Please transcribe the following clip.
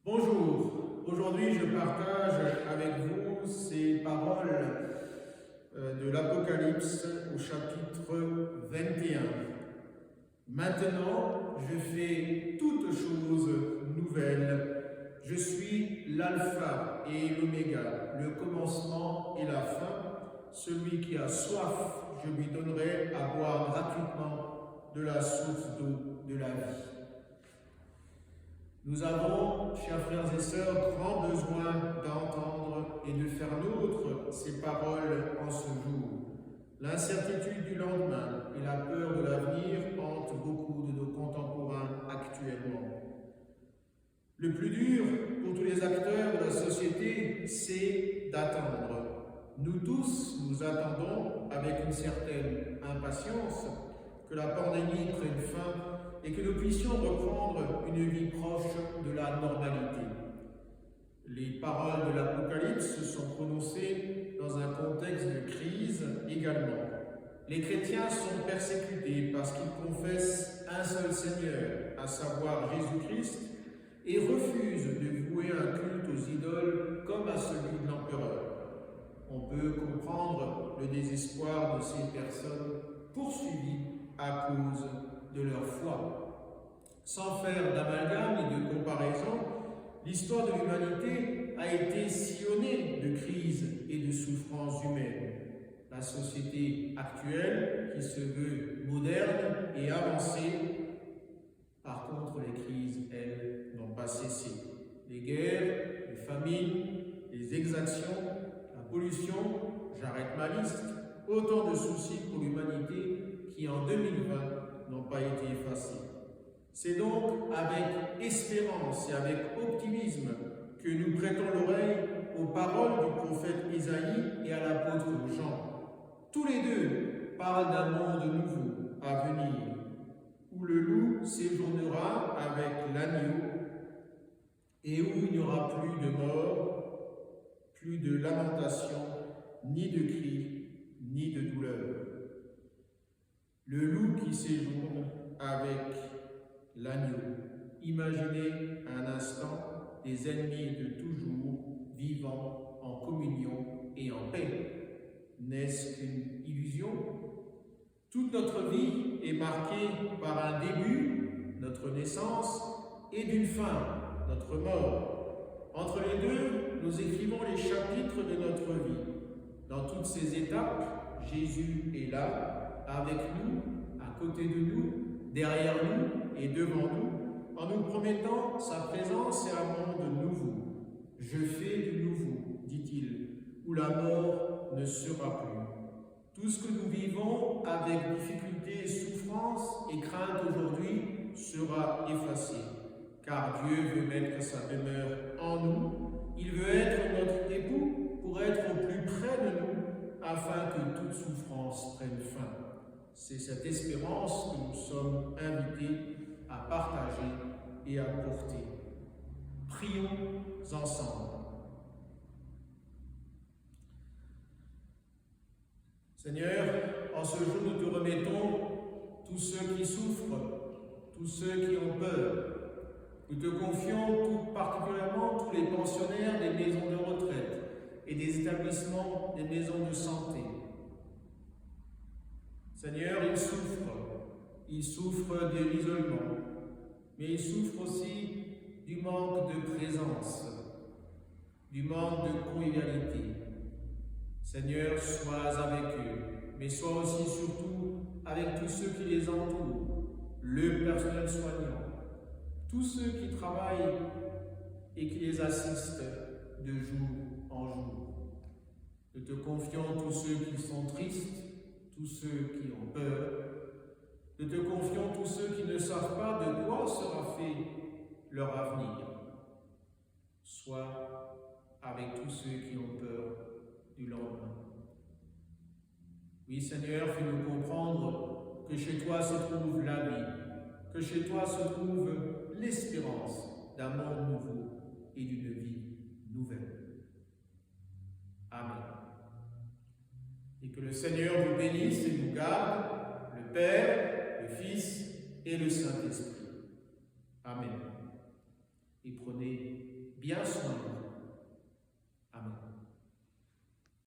Bonjour, aujourd'hui je partage avec vous ces paroles de l'Apocalypse au chapitre 21. Maintenant, je fais toutes choses nouvelles. Je suis l'alpha et l'oméga, le commencement et la fin. Celui qui a soif, je lui donnerai à boire gratuitement de la source d'eau de la vie. Nous avons, chers frères et sœurs, grand besoin d'entendre et de faire nôtre ces paroles en ce jour. L'incertitude du lendemain et la peur de l'avenir hantent beaucoup de nos contemporains actuellement. Le plus dur pour tous les acteurs de la société, c'est d'attendre. Nous tous, nous attendons avec une certaine impatience que la pandémie prenne fin et que nous puissions reprendre une vie proche de la normalité. Les paroles de l'Apocalypse sont prononcées dans un contexte de crise également. Les chrétiens sont persécutés parce qu'ils confessent un seul Seigneur, à savoir Jésus-Christ, et refusent de vouer un culte aux idoles comme à celui de l'empereur. On peut comprendre le désespoir de ces personnes poursuivies à cause de leur foi. Sans faire d'amalgame et de comparaison, l'histoire de l'humanité a été sillonnée de crises et de souffrances humaines. La société actuelle, qui se veut moderne et avancée, par contre, les crises, elles, n'ont pas cessé. Les guerres, les famines, les exactions, la pollution, j'arrête ma liste, autant de soucis pour l'humanité qui, en 2020, n'ont pas été effacés. C'est donc avec espérance et avec optimisme que nous prêtons l'oreille aux paroles du prophète Isaïe et à l'apôtre Jean. Tous les deux parlent d'un monde nouveau à venir, où le loup séjournera avec l'agneau et où il n'y aura plus de mort, plus de lamentation, ni de cris, ni de douleur. Le loup qui séjourne avec l'agneau. Imaginez un instant des ennemis de toujours vivant en communion et en paix. N'est-ce qu'une illusion? Toute notre vie est marquée par un début, notre naissance, et d'une fin, notre mort. Entre les deux, nous écrivons les chapitres de notre vie. Dans toutes ces étapes, Jésus est là, avec nous, à côté de nous, derrière nous et devant nous, en nous promettant sa présence et un monde nouveau. Je fais du nouveau, dit-il, où la mort ne sera plus. Tout ce que nous vivons avec difficulté, souffrance et crainte aujourd'hui sera effacé, car Dieu veut mettre sa demeure en nous. Il veut être notre époux pour être au plus près de nous, afin que toute souffrance prenne fin. C'est cette espérance que nous sommes invités à partager et à porter. Prions ensemble. Seigneur, en ce jour, nous te remettons tous ceux qui souffrent, tous ceux qui ont peur. Nous te confions tout particulièrement tous les pensionnaires des maisons de retraite et des établissements des maisons de santé. Seigneur, ils souffrent de l'isolement, mais ils souffrent aussi du manque de présence, du manque de convivialité. Seigneur, sois avec eux, mais sois aussi surtout avec tous ceux qui les entourent, le personnel soignant, tous ceux qui travaillent et qui les assistent de jour en jour. Nous te confions tous ceux qui sont tristes, tous ceux qui ont peur. Nous te confions tous ceux qui ne savent pas de quoi sera fait leur avenir. Sois avec tous ceux qui ont peur du lendemain. Oui, Seigneur, fais-nous comprendre que chez toi se trouve la vie, que chez toi se trouve l'espérance d'un monde nouveau et d'une vie nouvelle. Amen. Et que le Seigneur vous bénisse et vous garde, le Père, le Fils et le Saint-Esprit. Amen. Et prenez bien sombre.